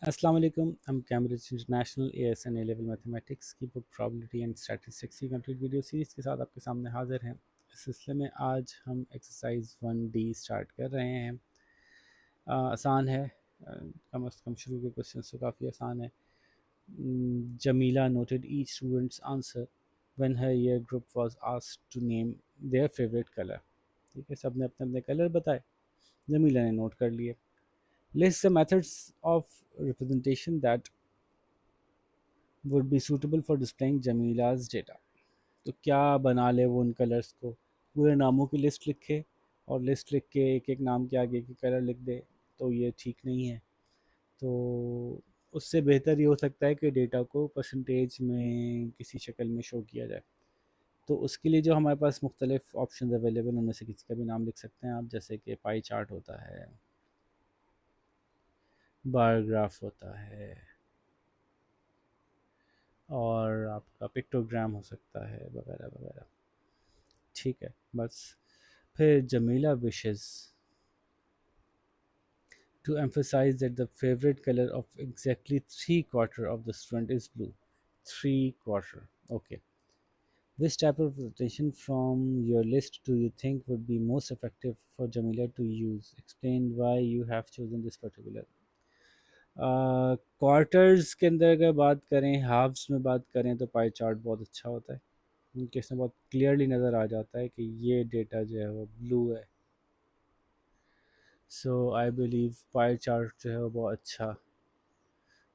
अस्सलाम वालेकुम। हम Cambridge international ASN A level mathematics की बुक प्रॉबिलिटी एंड स्टैटिस्टिक्स की कंप्लीट वीडियो सीरीज़ के साथ आपके सामने हाजिर हैं। इस सिलसिले में आज हम एक्सरसाइज 1D स्टार्ट कर रहे हैं। आसान है, कम अज़ कम शुरू के क्वेश्चन तो काफ़ी आसान है। Jamila noted each students answer when her year group was asked to name their favourite colour. ठीक है, सब ने अपने अपने कलर बताए, जमीला ने नोट कर लिए। List the methods of representation that would be suitable for displaying Jamila's data. तो क्या बना ले वो उन कलर्स को, पूरे नामों की लिस्ट लिखे और लिस्ट लिख के एक एक नाम के आगे के कलर लिख दे, तो ये ठीक नहीं है। तो उससे बेहतर ये हो सकता है कि डेटा को परसेंटेज में किसी शक्ल में शो किया जाए। तो उसके लिए जो हमारे पास मुख्तलिफ ऑप्शन अवेलेबल, उनमें से किसी का भी नाम लिख सकते हैं आप, जैसे कि पाई चार्ट होता है, बार ग्राफ होता है, और आपका पिक्टोग्राम हो सकता है, वगैरह वगैरह। ठीक है, बस। फिर Jamila wishes to emphasize that the favorite color of exactly three-quarter of the student is blue. Three-quarter. Okay. Which type of representation from your list do you think would be most effective for Jamila to use? Explain why you have chosen this particular. Quarters के अंदर अगर बात करें, halves में बात करें, तो pie chart बहुत अच्छा होता है क्योंकि इसमें बहुत क्लियरली नज़र आ जाता है कि ये डेटा जो है वो ब्लू है। सो आई बिलीव पाई चार्ट जो है वो बहुत अच्छा।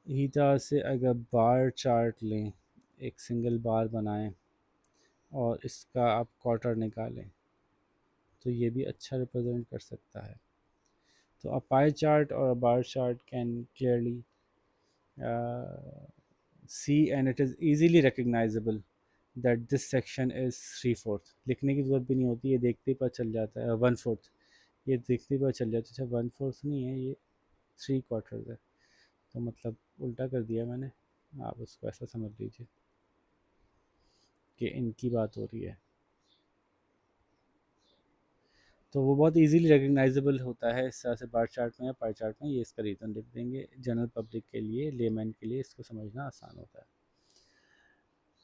इसी तरह से अगर बार चार्ट लें, एक सिंगल बार बनाएं और इसका आप क्वार्टर निकालें, तो ये भी अच्छा रिप्रेजेंट कर सकता है। तो अ पाई चार्ट और a bar chart can clearly see and it is easily recognizable that this section is 3/4। लिखने की ज़रूरत भी नहीं होती, ये देखते ही पता चल जाता है। 1/4, ये देखते ही पता चल जाता है। अच्छा, 1/4 नहीं है ये, 3/4 है। तो मतलब उल्टा कर दिया मैंने, आप उसको ऐसा समझ लीजिए कि इनकी बात हो रही है। तो वो बहुत इजीली रिकग्नाइजेबल होता है इस तरह से बार चार्ट में या पाई चार्ट में। ये इसका रीज़न लिख देंगे, जनरल पब्लिक के लिए, लेमैन के लिए इसको समझना आसान होता है।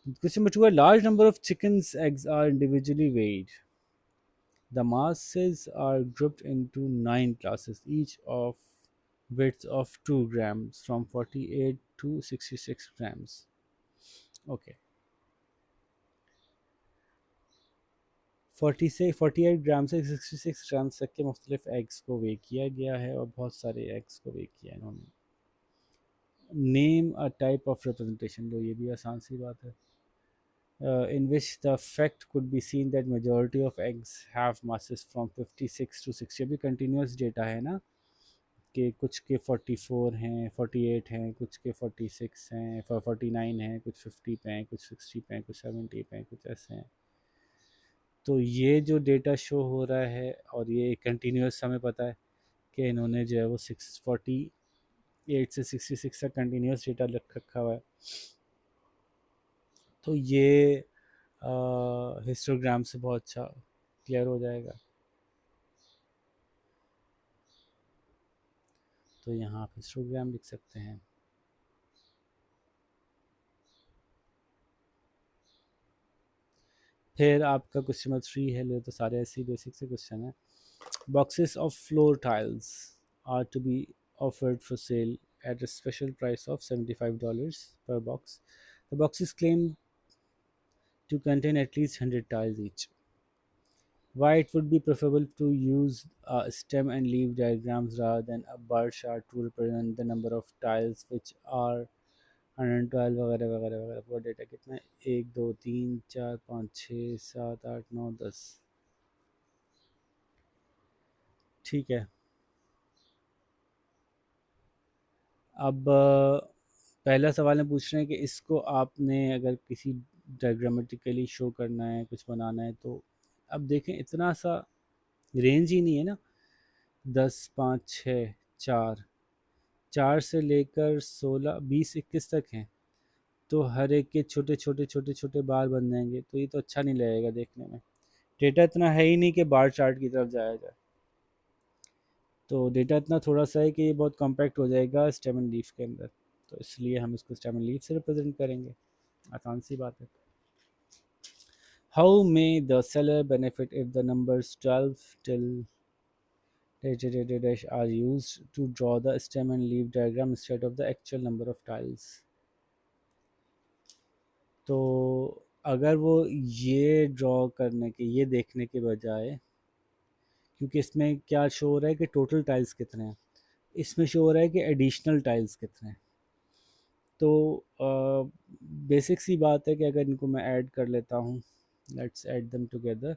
क्वेश्चन नंबर 2 है, large number of chickens eggs are individually weighed. The masses are grouped into 9 classes, each of width of 2 grams from 48 to 66 grams. Okay. 48 ग्राम से 66 ग्राम तक के मुख्तलिफ एग्स को वे किया गया है और बहुत सारे एग्स को वे किया है इन्होंने। Name a type of representation, लो ये भी आसान सी बात है। In which the fact could be seen that majority of eggs have masses from 56 to 60। अभी कंटिन्यूस डेटा है ना, कि कुछ के 44 हैं, 48 हैं, कुछ के 46 हैं, 49 हैं, कुछ 50 पे हैं, कुछ 60 पे हैं, कुछ 70 पे हैं, कुछ ऐसे हैं। तो ये जो डेटा शो हो रहा है, और ये कंटिन्यूस हमें पता है कि इन्होंने जो है वो 648 से 66 तक कंटिन्यूस डेटा रख रखा हुआ है। तो ये हिस्टोग्राम से बहुत अच्छा क्लियर हो जाएगा। तो यहाँ आप हिस्टोग्राम लिख सकते हैं। फिर आपका क्वेश्चन नंबर 3 है, ले तो सारे ऐसे ही बेसिक से क्वेश्चन है। Boxes of floor tiles are to be offered for sale at a special price of $75 per box. The boxes claim to contain at least 100 tiles each. Why it would be preferable to use stem and leaf diagrams rather than a bar chart to represent the number of tiles which are 112 वगैरह वगैरह वगैरह। पूरा data कितना है? 1 2 3 4 5 6 7 8 9 10। ठीक है। अब पहला सवाल में पूछ रहे हैं कि इसको आपने अगर किसी डायग्रामेटिकली शो करना है, कुछ बनाना है, तो अब देखें इतना सा रेंज ही नहीं है ना। 10 5 6 4, 4 से लेकर 16 20 21 तक हैं। तो हर एक के छोटे छोटे छोटे छोटे बार बन जाएंगे, तो ये तो अच्छा नहीं लगेगा देखने में। डेटा इतना है ही नहीं कि बार चार्ट की तरफ जाया जाए। तो डेटा इतना थोड़ा सा है कि ये बहुत कॉम्पैक्ट हो जाएगा स्टेम एंड लीफ के अंदर, तो इसलिए हम इसको स्टेम एंड लीफ से रिप्रेजेंट करेंगे। आसान सी बात है। How may the seller benefit if the numbers 12 till dash are used to draw the stem and leaf diagram instead of the actual number of tiles। तो अगर वो ये ड्रॉ करने के, ये देखने के बजाय, क्योंकि इसमें क्या शो हो रहा है कि टोटल टाइल्स कितने हैं, इसमें शो हो रहा है कि एडिशनल टाइल्स कितने हैं। तो बेसिक सी बात है कि अगर इनको मैं ऐड कर लेता हूँ, let's add them together,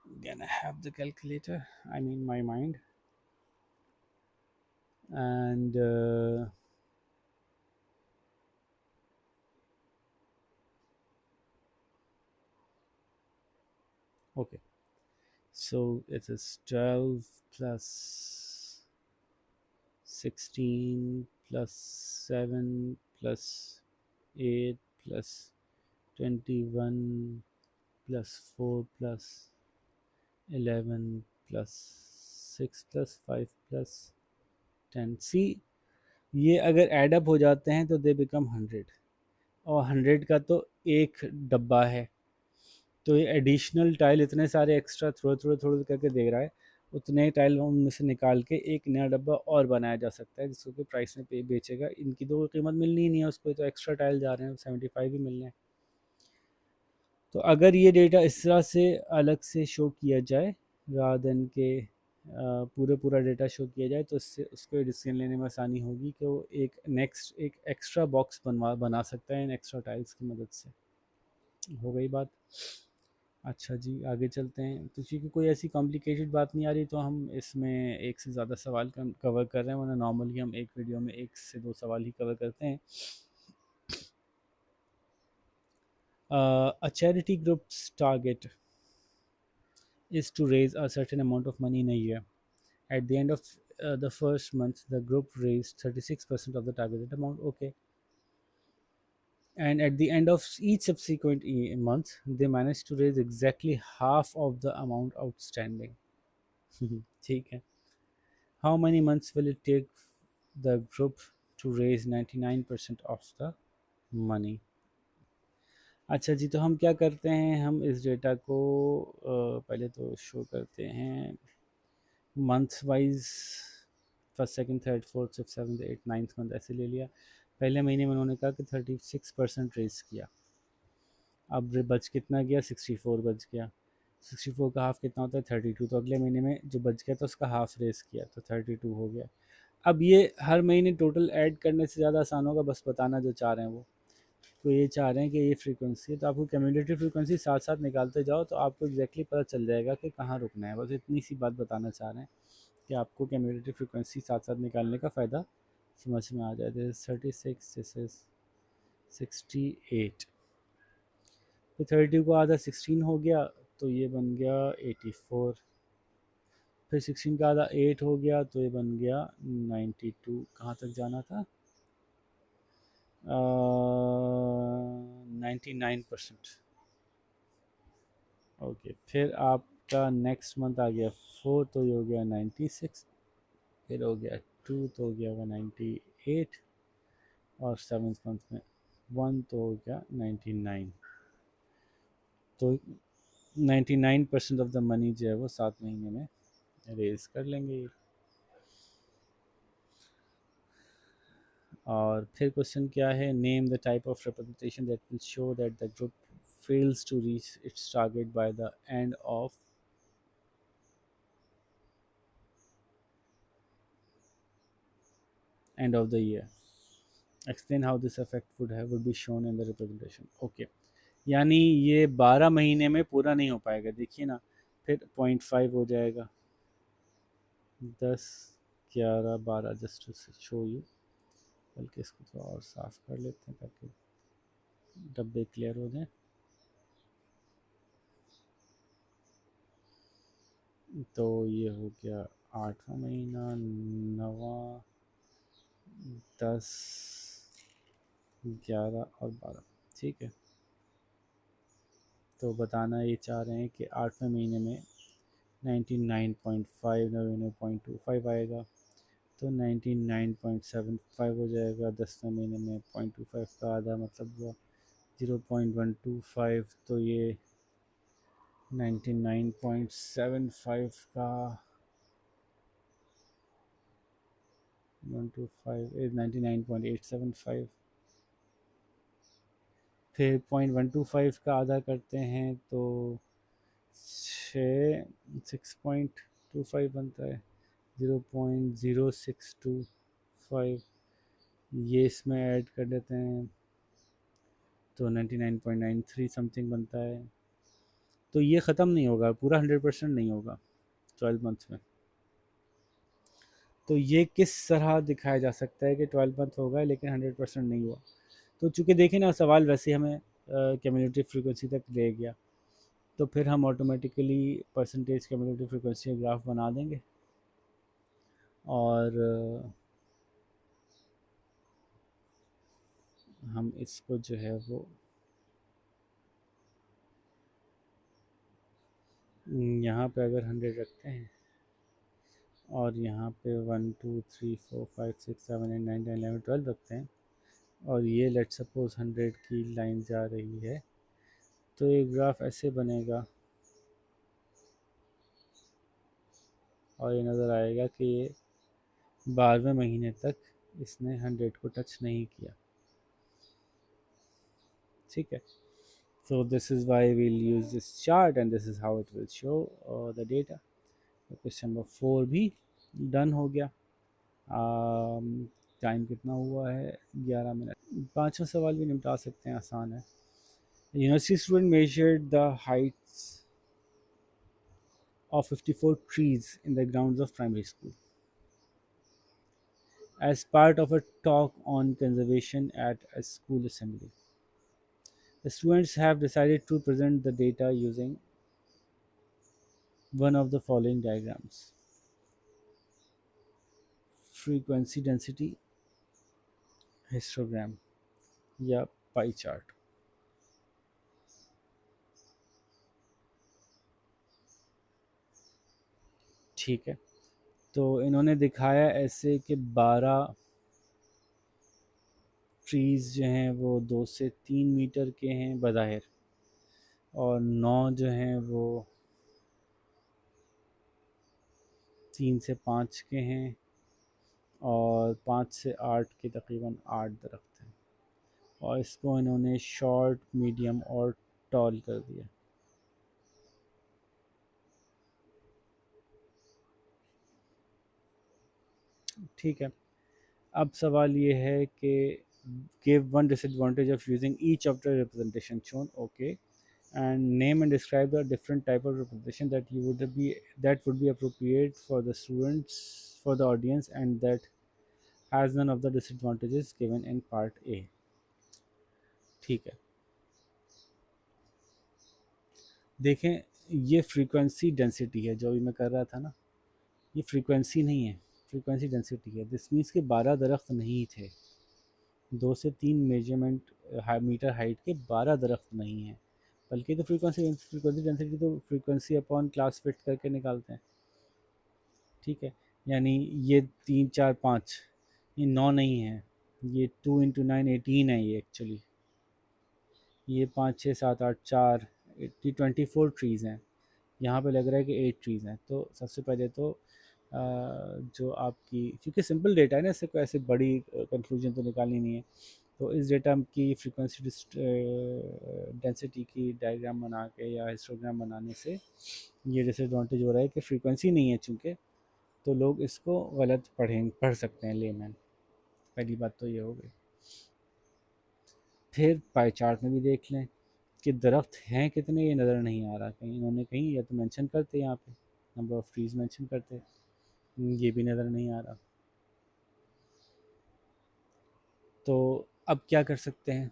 can I have the calculator, I mean my mind, and okay, so it is 12 plus 16 plus 7 plus 8 plus 21 plus 4 plus 11 plus 6 plus 5 plus 10। सी, ये अगर एड अप हो जाते हैं तो दे बिकम 100, और 100 का तो एक डब्बा है, तो ये एडिशनल टाइल इतने सारे एक्स्ट्रा थोड़े थोड़े थोड़े करके दे रहा है, उतने टाइल उनमें से निकाल के एक नया डब्बा और बनाया जा सकता है जिसको कि प्राइस में पे बेचेगा। इनकी तो कीमत मिलनी ही नहीं है उसको, तो एक्स्ट्रा टाइल जा रहे हैं, 75 ही मिलने हैं। तो अगर ये डेटा इस तरह से अलग से शो किया जाए रादर देन के पूरा डेटा शो किया जाए, तो इससे उसको डिसीजन लेने में आसानी होगी कि वो एक एक्स्ट्रा बॉक्स बना सकता है इन एक्स्ट्रा टाइल्स की मदद से। हो गई बात। अच्छा जी, आगे चलते हैं। तो क्योंकि कोई ऐसी कॉम्प्लिकेटेड बात नहीं आ रही तो हम इसमें एक से ज़्यादा सवाल कवर कर रहे हैं, वरना नॉर्मली हम एक वीडियो में एक से दो सवाल ही कवर करते हैं। A charity group's target is to raise a certain amount of money in a year. At the end of the first month, the group raised 36% of the targeted amount. Okay. And at the end of each subsequent month, they managed to raise exactly half of the amount outstanding. ठीक है। How many months will it take the group to raise 99% of the money? अच्छा जी, तो हम क्या करते हैं, हम इस डेटा को पहले तो शो करते हैं month wise, first second third fourth fifth seventh eight ninth month ऐसे ले लिया। पहले महीने में उन्होंने कहा कि 36% रेस किया, अब बच कितना गया, 64 बच गया। 64 का हाफ कितना होता है, 32। तो अगले महीने में जो बच गया तो उसका हाफ रेस किया तो 32 हो गया। अब ये हर महीने टोटल ऐड करने से ज़्यादा आसान होगा, बस बताना जो चाह रहे हैं वो। तो ये चाह रहे हैं कि ये फ्रीक्वेंसी है, तो आपको कम्यूटेटिव फ्रीक्वेंसी साथ साथ निकालते जाओ तो आपको एग्जैक्टली पता चल जाएगा कि कहाँ रुकना है। बस इतनी सी बात बताना चाह रहे हैं कि आपको कम्यूटेटिव फ्रीक्वेंसी साथ साथ निकालने का फ़ायदा समझ में आ जाए। दिस 36, दिस इज 68, तो 32 को आधा 16 हो गया तो ये बन गया 84, फिर 16 का आधा 8 हो गया तो ये बन गया 92। कहाँ तक जाना था, 99%। ओके, फिर आपका नेक्स्ट मंथ आ गया 4 तो ये हो गया 96, फिर हो गया 2 तो हो गया 98, और सेवन्थ मंथ में 1 तो हो गया 99। तो 99% ऑफ द मनी जो है वो 7 महीने में रेज कर लेंगे। और फिर क्वेश्चन क्या है, name the type of representation that will show that the group fails to reach its target by the end of the year। Explain how this effect would be shown in the representation। Okay, यानी ये 12 महीने में पूरा नहीं हो पाएगा, देखिए ना, फिर 0.5 हो जाएगा, 10 11 12, जस्ट टू शो यू। बल्कि इसको थोड़ा और साफ कर लेते हैं ताकि डब्बे क्लियर हो जाए। तो ये हो गया 8वां महीना, 9वां, 10 11 और 12, ठीक है। तो बताना ये चाह रहे हैं कि 8वें महीने में 99.5 99.25 आएगा, तो 99.75 हो जाएगा। 10वें महीने में 0.25 का आधा मतलब हुआ 0.125, तो ये 99.75 का 125 इज 99.875। फिर 0.125 का आधा करते हैं तो 6.25 बनता है, 0.0625, ये इसमें ऐड कर देते हैं तो 99.93 समथिंग बनता है। तो ये ख़त्म नहीं होगा, पूरा 100% नहीं होगा 12 मंथ्स में। तो ये किस तरह दिखाया जा सकता है कि 12 मंथ होगा लेकिन 100% नहीं हुआ। तो चूँकि देखें ना, सवाल वैसे हमें कम्युनिटी फ्रीक्वेंसी तक ले गया, तो फिर हम automatically percentage community frequency graph बना देंगे और हम इसको जो है वो यहाँ पे अगर 100 रखते हैं और यहाँ पे 1 2 3 4 5 6 7 8 9 10 11 12 रखते हैं और ये लेट सपोज 100 की लाइन जा रही है, तो ये ग्राफ ऐसे बनेगा और ये नज़र आएगा कि ये 12वें महीने तक इसने 100 को टच नहीं किया। ठीक है, so this is why we'll use this chart and this is how it will show the data। तो क्वेश्चन नंबर 4 भी डन हो गया। टाइम कितना हुआ है, 11 मिनट। पांचवा सवाल भी निपटा सकते हैं, आसान है। University student measured the Heights of 54 trees in the grounds of primary school as part of a talk on conservation at a school assembly. The students have decided to present the data using one of the following diagrams: frequency density histogram या pie chart. ठीक है, तो इन्होंने दिखाया ऐसे कि 12 trees जो हैं वो 2 से 3 मीटर के हैं बज़ाहिर, और 9 जो हैं वो 3 से 5 के हैं, और 5 से 8 के तकरीबन 8 दरख्त हैं, और इसको इन्होंने शॉर्ट, मीडियम और टॉल कर दिया। ठीक है, अब सवाल ये है कि give one disadvantage of using each of the representation shown, okay, and name and describe the different type of representation that would be appropriate for the students, for the audience, and that has none of the disadvantages given in part A। ठीक है, देखें, ये frequency density है जो अभी मैं कर रहा था ना, ये फ्रीक्वेंसी नहीं है, फ्रीक्वेंसी डेंसिटी है। दिस मीन्स के 12 दरख्त नहीं थे, 2 से 3 मेजरमेंट मीटर हाइट के 12 दरख्त नहीं हैं, बल्कि तो फ्रीक्वेंसी डेंसिटी तो फ्रीक्वेंसी अपॉन क्लास फिट करके निकालते हैं। ठीक है, यानी ये 3 4 5, ये 9 नहीं है, ये 2 इंटू 9 18 है, ये एक्चुअली ये 5 6 7 8 4 24 ट्रीज़ हैं। यहाँ पे लग रहा है कि 8 ट्रीज़ हैं। तो सबसे पहले तो जो आपकी, क्योंकि सिंपल डेटा है ना, इससे कोई ऐसी बड़ी कंक्लूजन तो निकालनी नहीं है, तो इस डेटा की फ्रीक्वेंसी डेंसिटी की डायग्राम बना के या हिस्टोग्राम बनाने से ये डिसएडवांटेज हो रहा है कि फ्रीक्वेंसी नहीं है चूँकि, तो लोग इसको गलत पढ़ सकते हैं लेमैन। पहली बात तो ये हो गई। फिर पाई चार्ट में भी देख लें कि दरख्त हैं कितने, ये नज़र नहीं आ रहा कहीं, इन्होंने कहीं या तो मेंशन करते यहाँ पे नंबर ऑफ़ ट्रीज़ मेंशन करते, ये भी नज़र नहीं आ रहा। तो अब क्या कर सकते हैं,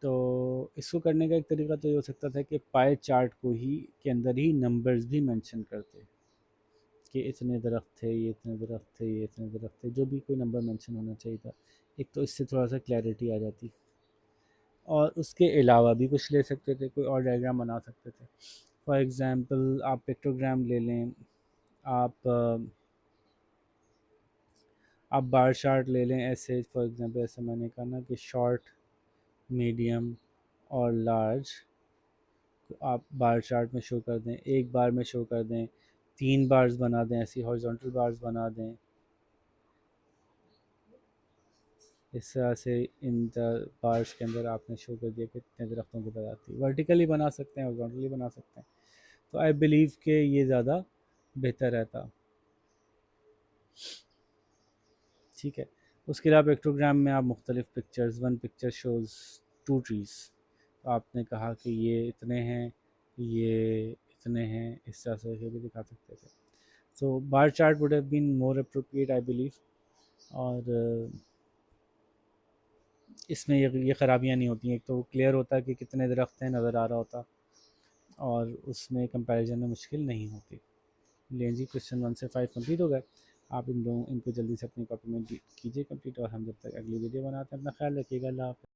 तो इसको करने का एक तरीका तो ये हो सकता था कि पाई चार्ट को ही के अंदर ही नंबर्स भी मेंशन करते कि इतने दरख्त थे, ये इतने दरख्त थे, ये इतने दरख्त थे, जो भी कोई नंबर मेंशन होना चाहिए था। एक तो इससे थोड़ा सा क्लैरिटी आ जाती। और उसके अलावा भी कुछ ले सकते थे, कोई और डायग्राम बना सकते थे। फॉर एग्ज़ाम्पल आप पिक्टोग्राम ले लें, आप आप बार चार्ट ले लें ऐसे। फॉर एग्ज़ाम्पल ऐसे मैंने कहा ना कि शॉर्ट, मीडियम और लार्ज आप बार चार्ट में शो कर दें, एक बार में शो कर दें, 3 बार्स बना दें, ऐसी हॉरिजॉन्टल बार्स बना दें। इस तरह से इन बार्स के अंदर आपने शो कर दिया कि कितने दरख्तों की तादाद थी। वर्टिकली बना सकते हैं, हॉरिजॉन्टली बना सकते हैं। तो आई बिलीव कि ये ज़्यादा बेहतर रहता। ठीक है। उसके अलावा पिक्टोग्राम में आप मुख्तलिफ़ pictures, one picture shows two trees, तो आपने कहा कि ये इतने हैं, ये इतने हैं, इस तरह से भी दिखा सकते थे। So bar chart would have been more appropriate I believe. और इसमें ये ख़राबियाँ नहीं होती हैं। एक तो क्लियर होता है कि कितने दरख्त हैं, नज़र आ रहा होता, और उसमें कंपैरिजन में मुश्किल नहीं होती। लें जी, क्वेश्चन 1 से 5 कंप्लीट हो गए। आप इनको जल्दी से अपनी कॉपी में कीजिए कंप्लीट, और हम जब तक अगली वीडियो बनाते हैं अपना ख्याल रखिएगा। अल्लाह हाफ़िज़।